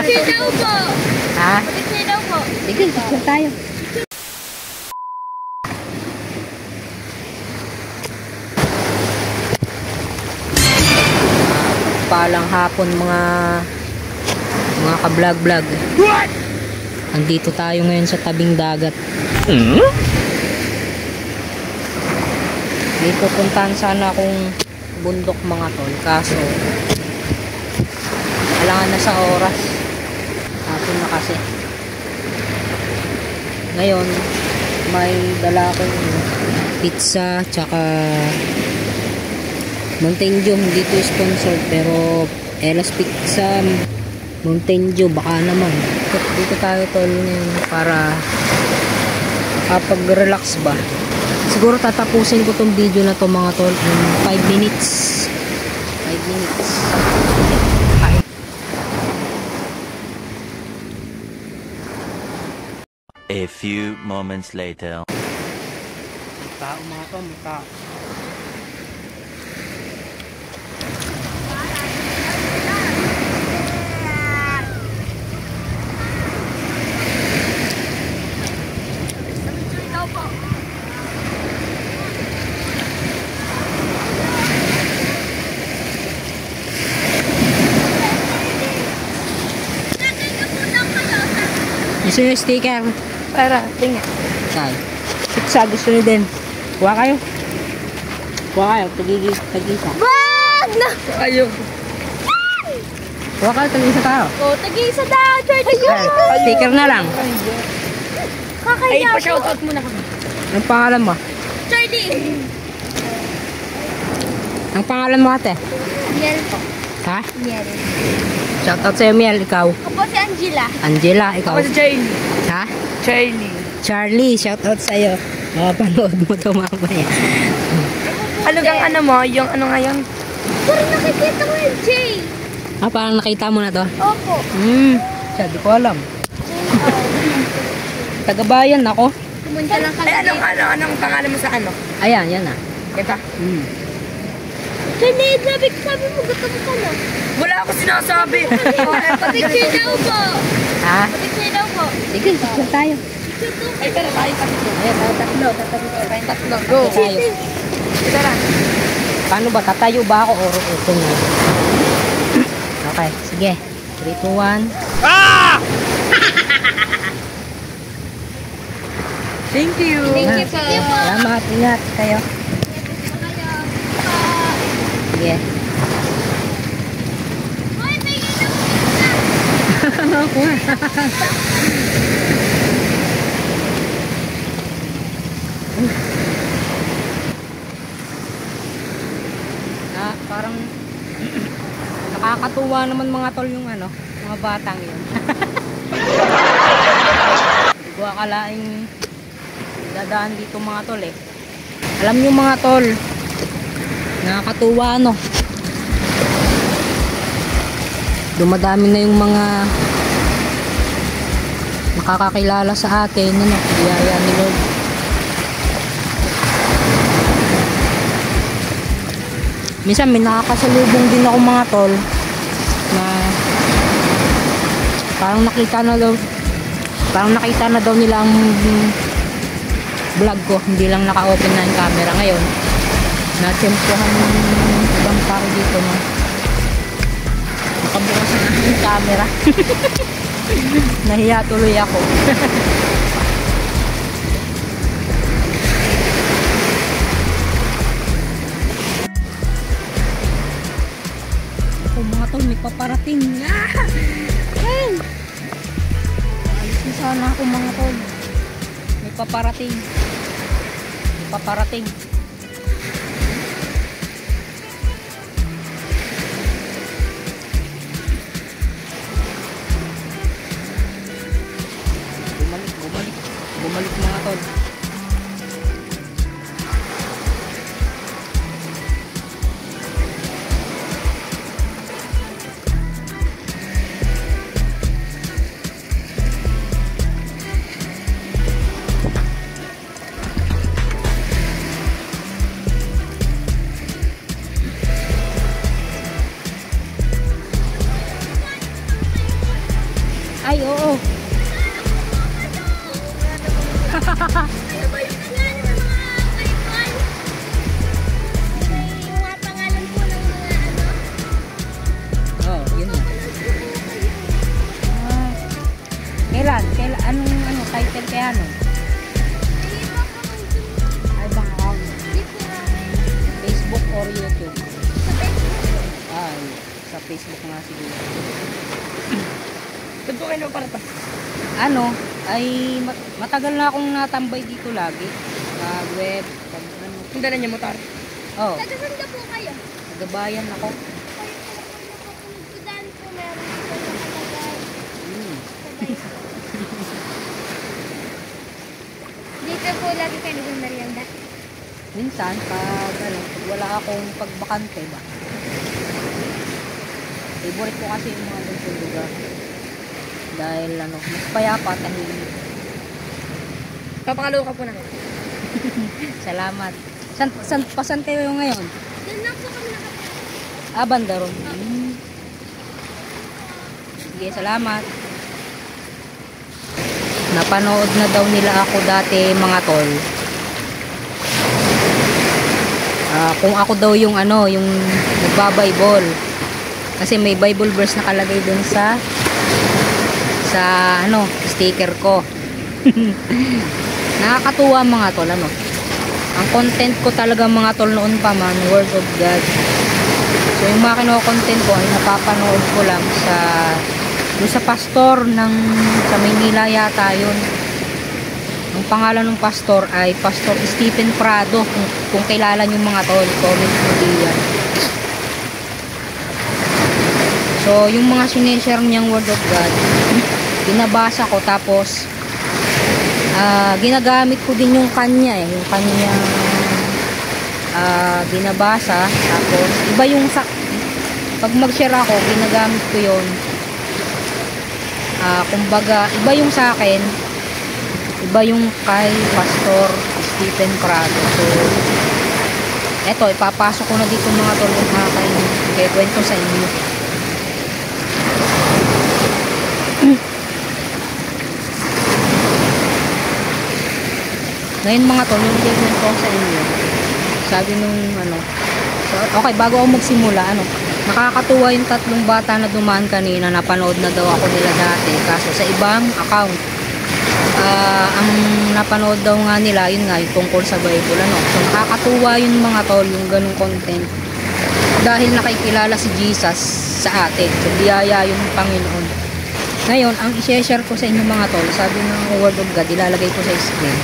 Picture daw po. Ha? Picture daw po. Sige, picture tayo. Palang hapon mga ka-vlog. Andito tayo ngayon sa tabing dagat. May pupuntahan sana akong bundok mga tol, kaso kailangan na sa oras. Hapon na kasi. Ngayon may dala akong pizza tsaka Mountain Dew. Hindi to sponsored pero Elas Pizza Mountain Dew baka naman. Dito tayo tol para kapag-relax ba. Siguro tatapusin ko tong video na to mga tol in 5 minutes. 5 minutes. A few moments later. Tao mga tol, may tao. Gusto nyo sticker? Para, tingnan. Ay, pizza gusto nyo din. Kuha kayo. Kuha kayo, tag-isa. Wag na! Ayun. Kuha kayo, tag-isa tayo. O, tag-isa daw, Charlie. Ay, sticker na lang. Kakaya. Ay, pa-shoutout muna kami. Ang pangalan mo? Charlie. Ang pangalan mo ate? Miel po. Ha? Miel. Shoutout sa'yo Miel, ikaw. Ako po si Angela. Angela, ikaw. Ako si Charlie. Ha? Charlie. Charlie, shoutout sa'yo. Makapanood mo ito mamaya. Ano kang ano mo? Yung ano ngayon? Parang nakikita ko yung J. Ah, parang nakita mo na to? Opo. Siya, di ko alam. Tagabayan ako. Pumunta lang kami. Ay, anong pangalan mo sa ano? Ayan, yan ah. Ito? Charlie, sabi mo, gusto mo ka na. Wala ako sinasabi. Picture daw po. Ha? Picture daw po. Sige, picture tayo. Ay, tara tayo tatlo. Ayan, tatlo. Tatlo. Go. Tayo. Tara. Paano ba? Tatayo ba ako o ito nga? Okay, sige. 3, 2, 1. Ah! Thank you. Thank you po. Salamat, ingat kayo. Sige. Hoy, may ginawa na. Ako nga. Parang nakakatuwa naman mga tol yung ano, mga batang yun. Hindi ko akalaing dadaan dito mga tol eh. Alam nyo mga tol, nakakatuwa no. Dumadami na yung mga nakakakilala sa atin, ano, biyaya ni Lord. Minsan may nakakasalubong din ako mga tol na parang nakita na daw nila ang vlog ko, hindi lang naka-open na yung camera. Ngayon na-tsempohan yung ibang tao dito na nakabukas na yung camera. Nahiya tuloy ako. Mga tol, may paparating. Alis na sana ako mga tol. May paparating. May paparating. Bumalik mga tol. oo. Ano ba yung pangalan ng mga palikon? Yung mga pangalan po ng mga ano? Oo, yun na. Ah, kailan? Anong title kaya no? Ay, bang account? Facebook or YouTube? Ay, sa Facebook nga siguro. Ba't po kayo para to? Ano, ay matagal na akong natambay dito lagi. Web, pag ano. Yung dala niya motor. Oh, Taga-saan ka po kayo? nagabayan ako. Kayo po nakapagpudan po meron po nakalagay. Hmm. Dito po lagi kayo nagmerienda. Minsan, pag ano, wala akong pagbakante ba. Favorite ko kasi yung mga ganitong lugar. Dahil ano, mas payapa, tahimik. Papakalaw ka po namin. Salamat. Pasan kayo ngayon? Doon lang po kami nakapagpudan. Banda ron. Sige, salamat. Napanood na daw nila ako dati mga tol. Kung ako daw yung ano, yung nagba-Bible. Kasi may Bible verse nakalagay dun sa ano, sticker ko. Nakakatuwa mga tol, ano. Ang content ko talaga mga tol noon pa man, Word of God. So yung mga kino-content ko ay napapanood ko lang sa pastor sa Maynila yata yun. Ang pangalan ng pastor ay Pastor Stephen Prado. Kung kilala nyo mga tol, comment mo diyan. So yung mga sineshare niyang Word of God, binabasa ko, tapos ginagamit ko din yung kanya yung kanya binabasa, tapos iba yung pag mag-share ako, ginagamit ko yun, kumbaga iba yung sa akin, iba yung kay Pastor Stephen Prado. So eto, ipapasok ko na dito mga tol yung kaya kwento sa inyo. Ngayon mga tol, yung i-kwento ko sa inyo, sabi nung ano, so, okay, bago ako magsimula, nakakatuwa yung tatlong bata na dumaan kanina, napanood na daw ako nila dati, kaso sa ibang account. Ang napanood daw nga nila, yun nga, yung tungkol sa Bible, So nakakatuwa yun mga tol, yung ganung content, dahil nakikilala si Jesus sa atin, so biyaya yung Panginoon. Ngayon, ang i-share ko sa inyo mga tol, sabi ng Word of God, ilalagay ko sa screen.